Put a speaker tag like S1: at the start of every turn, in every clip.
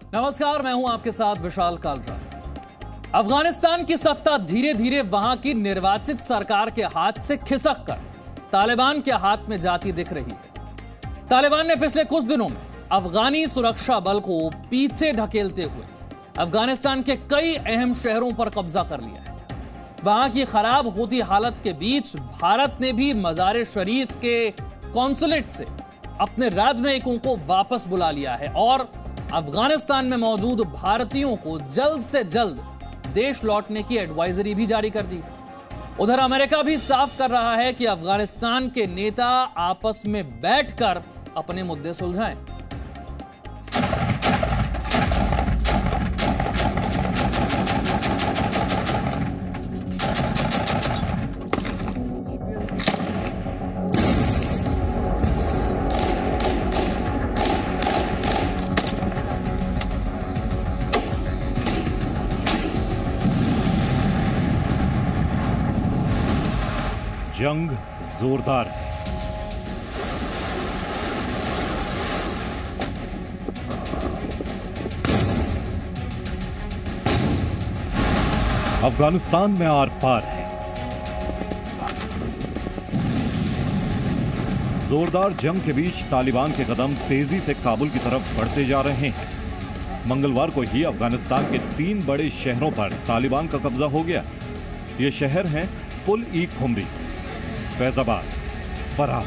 S1: नमस्कार, मैं हूं आपके साथ विशाल कालरा। अफगानिस्तान की सत्ता धीरे धीरे वहां की निर्वाचित सरकार के हाथ से खिसक कर तालिबान के हाथ में जाती दिख रही है। तालिबान ने पिछले कुछ दिनों में अफगानी सुरक्षा बल को पीछे ढकेलते हुए अफगानिस्तान के कई अहम शहरों पर कब्जा कर लिया है। वहां की खराब होती हालत के बीच भारत ने भी मजार शरीफ के कॉन्सुलेट से अपने राजनयिकों को वापस बुला लिया है और अफगानिस्तान में मौजूद भारतीयों को जल्द से जल्द देश लौटने की एडवाइजरी भी जारी कर दी। उधर अमेरिका भी साफ कर रहा है कि अफगानिस्तान के नेता आपस में बैठकर अपने मुद्दे सुलझाएं।
S2: जंग जोरदार है। अफगानिस्तान में आर पार है। जोरदार जंग के बीच तालिबान के कदम तेजी से काबुल की तरफ बढ़ते जा रहे हैं। मंगलवार को ही अफगानिस्तान के 3 बड़े शहरों पर तालिबान का कब्जा हो गया। ये शहर हैं पुल-ई-खुमरी, फैजाबाद, फराह।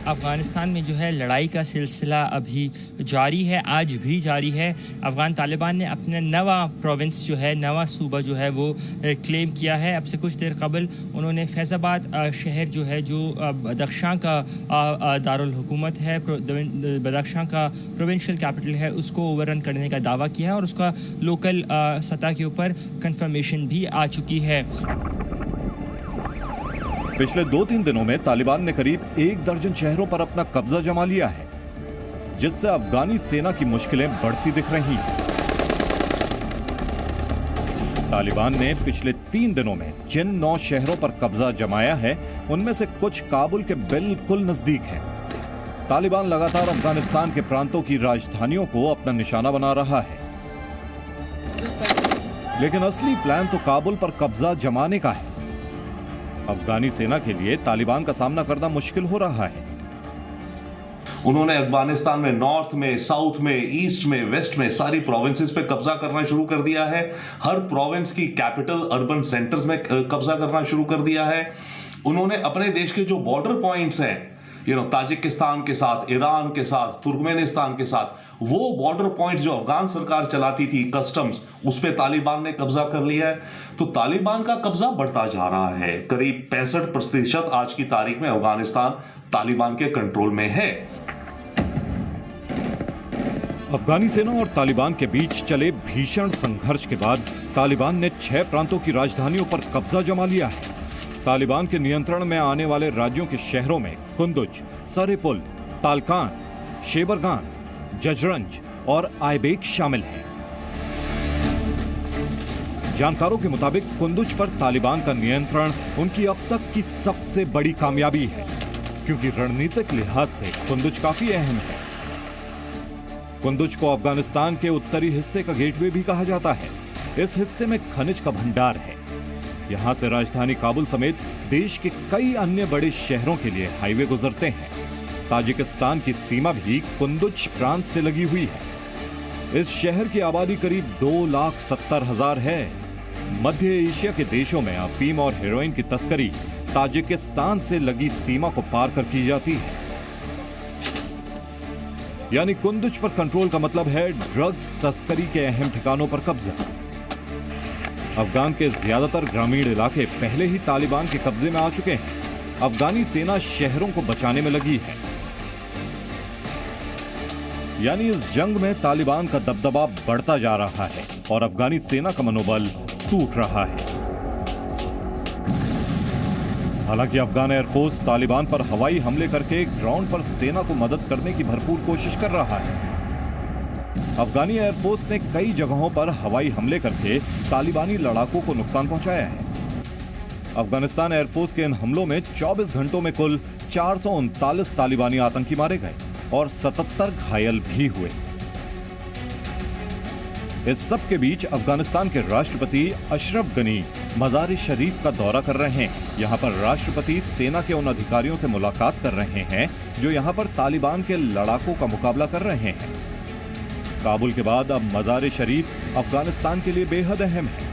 S3: अफ़गानिस्तान में जो है लड़ाई का सिलसिला अभी जारी है, आज भी जारी है। अफ़गान तालिबान ने अपना नवा प्रोविंस जो है, नवा सूबा जो है वो क्लेम किया है। अब से कुछ देर कबल उन्होंने फैज़ाबाद शहर जो है, जो बदख्शां का दारुल हुकूमत है, बदख्शां का प्रोविंशियल कैपिटल है, उसको ओवररन करने का दावा किया है और उसका लोकल सतह के ऊपर कंफर्मेशन भी आ चुकी है।
S2: पिछले 2-3 दिनों में तालिबान ने करीब 1 दर्जन शहरों पर अपना कब्जा जमा लिया है, जिससे अफगानी सेना की मुश्किलें बढ़ती दिख रही हैं। तालिबान ने पिछले 3 दिनों में जिन 9 शहरों पर कब्जा जमाया है, उनमें से कुछ काबुल के बिल्कुल नजदीक हैं। तालिबान लगातार अफगानिस्तान के प्रांतों की राजधानियों को अपना निशाना बना रहा है, लेकिन असली प्लान तो काबुल पर कब्जा जमाने का है। अफगानी सेना के लिए तालिबान का सामना करना मुश्किल हो रहा है।
S4: उन्होंने अफगानिस्तान में नॉर्थ में, साउथ में, ईस्ट में, वेस्ट में सारी प्रोविंसेस पे कब्जा करना शुरू कर दिया है। हर प्रोविंस की कैपिटल अर्बन सेंटर्स में कब्जा करना शुरू कर दिया है। उन्होंने अपने देश के जो बॉर्डर पॉइंट्स हैं, ताजिकिस्तान के साथ, ईरान के साथ, तुर्कमेनिस्तान के साथ, वो बॉर्डर पॉइंट्स जो अफगान सरकार चलाती थी, कस्टम्स, उस पे तालिबान ने कब्जा कर लिया है। तो तालिबान का कब्जा बढ़ता जा रहा है। करीब 65% आज की तारीख में अफगानिस्तान तालिबान के कंट्रोल में है।
S2: अफगानी सेना और तालिबान के बीच चले भीषण संघर्ष के बाद तालिबान ने 6 प्रांतों की राजधानियों पर कब्जा जमा लिया है। तालिबान के नियंत्रण में आने वाले राज्यों के शहरों में कुंदुज, सरेपुल, तालकान, शेबरगान, जजरंज और आयबेक शामिल हैं। जानकारों के मुताबिक कुंदुज पर तालिबान का नियंत्रण उनकी अब तक की सबसे बड़ी कामयाबी है, क्योंकि रणनीतिक लिहाज से कुंदुज काफी अहम है। कुंदुज को अफगानिस्तान के उत्तरी हिस्से का गेटवे भी कहा जाता है। इस हिस्से में खनिज का भंडार है। यहां से राजधानी काबुल समेत देश के कई अन्य बड़े शहरों के लिए हाईवे गुजरते हैं। ताजिकिस्तान की सीमा भी कुंदुज प्रांत से लगी हुई है। इस शहर की आबादी करीब 2,70,000 है। मध्य एशिया के देशों में अफीम और हेरोइन की तस्करी ताजिकिस्तान से लगी सीमा को पार कर की जाती है। यानी कुंदुज पर कंट्रोल का मतलब है ड्रग्स तस्करी के अहम ठिकानों पर कब्जा। अफगान के ज्यादातर ग्रामीण इलाके पहले ही तालिबान के कब्जे में आ चुके हैं। अफगानी सेना शहरों को बचाने में लगी है। यानी इस जंग में तालिबान का दबदबा बढ़ता जा रहा है और अफगानी सेना का मनोबल टूट रहा है। हालांकि अफगान एयरफोर्स तालिबान पर हवाई हमले करके ग्राउंड पर सेना को मदद करने की भरपूर कोशिश कर रहा है। अफगानी एयरफोर्स ने कई जगहों पर हवाई हमले करके तालिबानी लड़ाकों को नुकसान पहुंचाया है। अफगानिस्तान एयरफोर्स के इन हमलों में 24 घंटों में कुल 439 तालिबानी आतंकी मारे गए। और 77 घायल भी हुए। इस सब के बीच अफगानिस्तान के राष्ट्रपति अशरफ गनी मजार शरीफ का दौरा कर रहे हैं। यहां पर राष्ट्रपति सेना के उन अधिकारियों से मुलाकात कर रहे हैं जो यहां पर तालिबान के लड़ाकों का मुकाबला कर रहे हैं। काबुल के बाद अब मजार शरीफ अफगानिस्तान के लिए बेहद अहम है।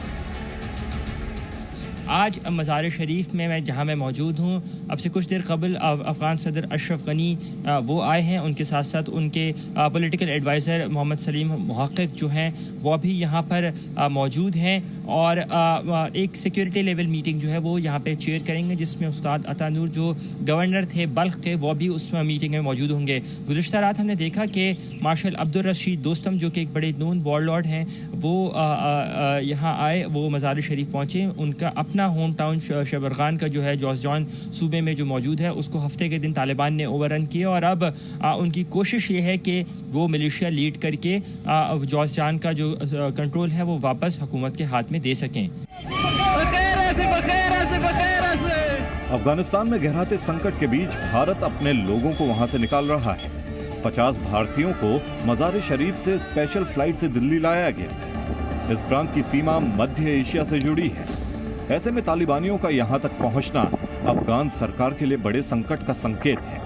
S3: आज मज़ार शरीफ में जहाँ मैं मौजूद हूँ, अब से कुछ देर कबल अफ़गान सदर अशरफ गनी वो आए हैं। उनके साथ साथ उनके पॉलिटिकल एडवाइज़र मोहम्मद सलीम मुहक़्क़िक़ जो हैं वो भी यहाँ पर मौजूद हैं और एक सिक्योरिटी लेवल मीटिंग जो है वो यहाँ पे चेयर करेंगे, जिसमें उस्ताद अता नूर जो गवर्नर थे बल्ख के वो भी उस मीटिंग में मौजूद होंगे। गुज़िश्ता रात हमने देखा कि मार्शल अब्दुल रशीद दोस्तम जो कि एक बड़े नून वॉरलॉर्ड हैं वो यहाँ आए, वो मज़ार शरीफ पहुँचे। उनका अपना होम टाउन शबरगान का जो है जॉर्जटाउन सूबे में जो मौजूद है उसको हफ्ते के दिन तालिबान ने ओवररन किया और अब उनकी कोशिश ये है कि वो मिलिशिया लीड करके जॉर्जटाउन का जो कंट्रोल है वो वापस हुकूमत के हाथ में दे सकें।
S2: अफगानिस्तान में गहराते संकट के बीच भारत अपने लोगों को वहां से निकाल रहा है। 50 भारतीयों को मज़ार शरीफ से स्पेशल फ्लाइट से दिल्ली लाया गया। इस प्रांत की सीमा मध्य एशिया से जुड़ी है। ऐसे में तालिबानियों का यहां तक पहुंचना अफगान सरकार के लिए बड़े संकट का संकेत है।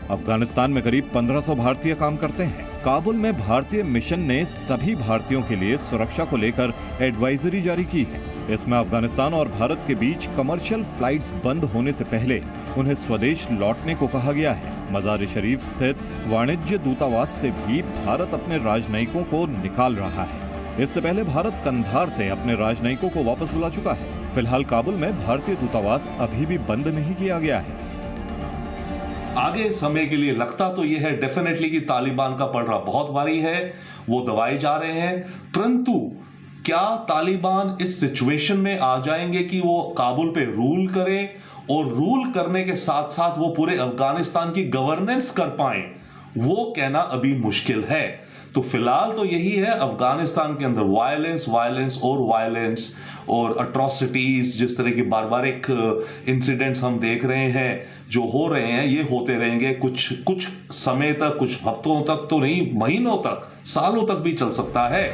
S2: अफगानिस्तान में करीब 1500 भारतीय काम करते हैं। काबुल में भारतीय मिशन ने सभी भारतीयों के लिए सुरक्षा को लेकर एडवाइजरी जारी की है। इसमें अफगानिस्तान और भारत के बीच कमर्शियल फ्लाइट्स बंद होने से पहले उन्हें स्वदेश लौटने को कहा गया है। मज़ार शरीफ स्थित वाणिज्य दूतावास से भी भारत अपने राजनयिकों को निकाल रहा है। इससे पहले भारत कंधार से अपने राजनयिकों को वापस बुला चुका है। फिलहाल काबुल में भारतीय दूतावास अभी भी बंद नहीं किया गया है।
S4: आगे समय के लिए लगता तो यह है डेफिनेटली कि तालिबान का पलड़ा बहुत भारी है, वो दबाए जा रहे हैं, परंतु क्या तालिबान इस सिचुएशन में आ जाएंगे कि वो काबुल पे रूल करें और रूल करने के साथ साथ वो पूरे अफगानिस्तान की गवर्नेंस कर पाएं, वो कहना अभी मुश्किल है। तो फिलहाल तो यही है, अफगानिस्तान के अंदर वायलेंस और अट्रॉसिटीज, जिस तरह की बारबारिक इंसिडेंट्स हम देख रहे हैं जो हो रहे हैं, ये होते रहेंगे कुछ समय तक, कुछ हफ्तों तक तो नहीं, महीनों तक, सालों तक भी चल सकता है।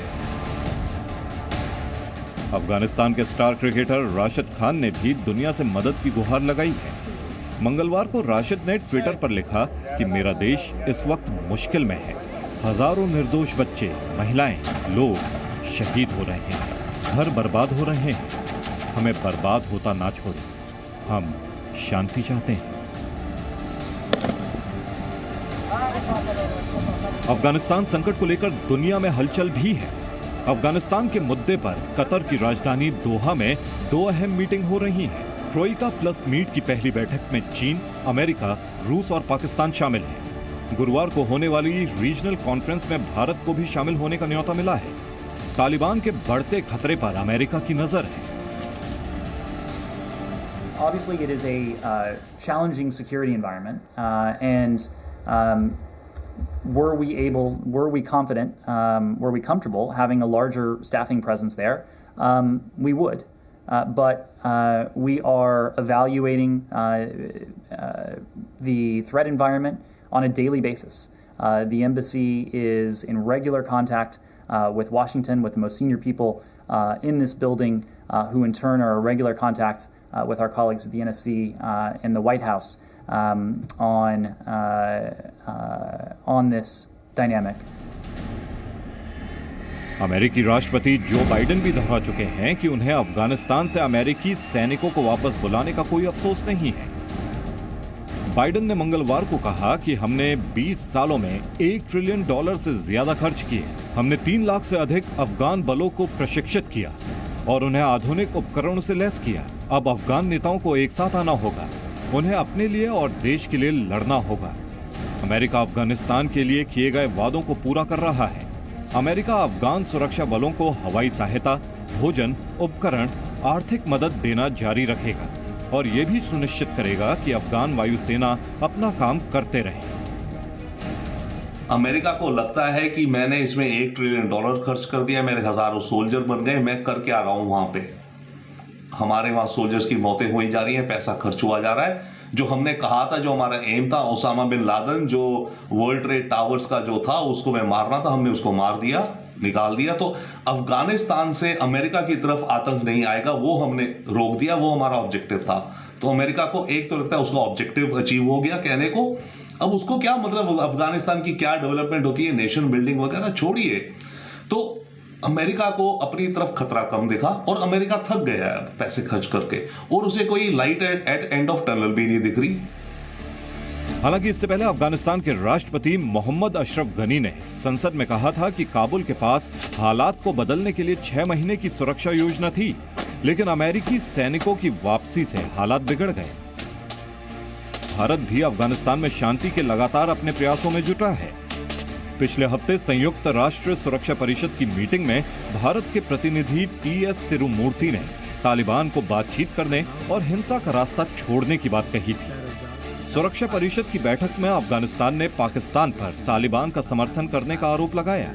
S2: अफगानिस्तान के स्टार क्रिकेटर राशिद खान ने भी दुनिया से मदद की गुहार लगाई है। मंगलवार को राशिद ने ट्विटर पर लिखा कि मेरा देश इस वक्त मुश्किल में है। हजारों निर्दोष बच्चे, महिलाएं, लोग शहीद हो रहे हैं, घर बर्बाद हो रहे हैं। हमें बर्बाद होता ना छोड़ें, हम शांति चाहते हैं। अफगानिस्तान संकट को लेकर दुनिया में हलचल भी है। अफगानिस्तान के मुद्दे पर कतर की राजधानी दोहा में 2 अहम मीटिंग हो रही हैं। ट्रोइका प्लस मीट की पहली बैठक में चीन, अमेरिका, रूस और पाकिस्तान शामिल हैं। गुरुवार को होने वाली रीजनल कॉन्फ्रेंस में भारत को भी शामिल होने का न्योता मिला है। तालिबान के बढ़ते खतरे पर अमेरिका की नजर है।
S5: Obviously, it is a challenging security environment, and were we confident, were we comfortable having a larger staffing presence there, we would. But we are evaluating the threat environment on a daily basis. The embassy is in regular contact with Washington, with the most senior people in this building, who in turn are in regular contact with our colleagues at the NSC and the White House on this dynamic.
S2: अमेरिकी राष्ट्रपति Joe Biden भी दोहरा चुके हैं कि उन्हें अफगानिस्तान से अमेरिकी सैनिकों को वापस बुलाने का कोई अफसोस नहीं है। बाइडेन ने मंगलवार को कहा कि हमने 20 सालों में $1 ट्रिलियन से ज्यादा खर्च किए। हमने 3 लाख से अधिक अफगान बलों को प्रशिक्षित किया और उन्हें आधुनिक उपकरणों से लैस किया। अब अफगान नेताओं को एक साथ आना होगा, उन्हें अपने लिए और देश के लिए लड़ना होगा। अमेरिका अफगानिस्तान के लिए किए गए वादों को पूरा कर रहा है। अमेरिका अफगान सुरक्षा बलों को हवाई सहायता, भोजन, उपकरण, आर्थिक मदद देना जारी रखेगा और ये भी सुनिश्चित करेगा कि अफगान वायुसेना अपना काम करते रहे।
S4: अमेरिका को लगता है कि मैंने इसमें $1 ट्रिलियन खर्च कर दिया, मेरे हजारों सोल्जर बन गए, मैं कर क्या रहा हूं वहां पे। हमारे वहां सोल्जर्स की मौतें हुई जा रही हैं, पैसा खर्च हुआ जा रहा है। जो हमने कहा था, जो हमारा एम था, ओसामा बिन लादेन जो वर्ल्ड ट्रेड टावर्स का जो था उसको मैं मारना था, हमने उसको मार दिया, निकाल दिया। तो अफगानिस्तान से अमेरिका की तरफ आतंक नहीं आएगा, वो हमने रोक दिया, वो हमारा ऑब्जेक्टिव था। तो अमेरिका को एक तो लगता है उसका ऑब्जेक्टिव अचीव हो गया कहने को। अब उसको क्या मतलब अफगानिस्तान की क्या डेवलपमेंट होती है, नेशन बिल्डिंग वगैरह छोड़िए। तो अमेरिका को अपनी तरफ खतरा कम दिखा और अमेरिका थक गया है पैसे खर्च करके, और उसे कोई light at end of tunnel भी नहीं दिख रही।
S2: हालांकि इससे पहले अफगानिस्तान के राष्ट्रपति मोहम्मद अशरफ गनी ने संसद में कहा था कि काबुल के पास हालात को बदलने के लिए 6 महीने की सुरक्षा योजना थी, लेकिन अमेरिकी सैनिकों की वापसी से हालात बिगड़ गए। भारत भी अफगानिस्तान में शांति के लगातार अपने प्रयासों में जुटा है। पिछले हफ्ते संयुक्त राष्ट्र सुरक्षा परिषद की मीटिंग में भारत के प्रतिनिधि टी.एस. तिरुमूर्ति ने तालिबान को बातचीत करने और हिंसा का रास्ता छोड़ने की बात कही थी। सुरक्षा परिषद की बैठक में अफगानिस्तान ने पाकिस्तान पर तालिबान का समर्थन करने का आरोप लगाया।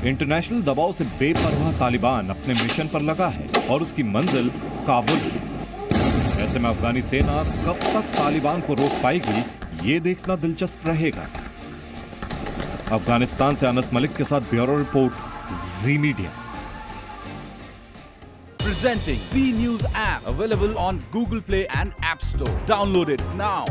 S2: इंटरनेशनल दबाव से बेपरवाह तालिबान अपने मिशन पर लगा है और उसकी मंजिल काबुल है। ऐसे में अफगानी सेना कब तक तालिबान को रोक पाएगी, ये देखना दिलचस्प रहेगा। अफगानिस्तान से अनस मलिक के साथ bureau report, ji media.
S6: Presenting B News app, available on Google Play and App Store. Download it now.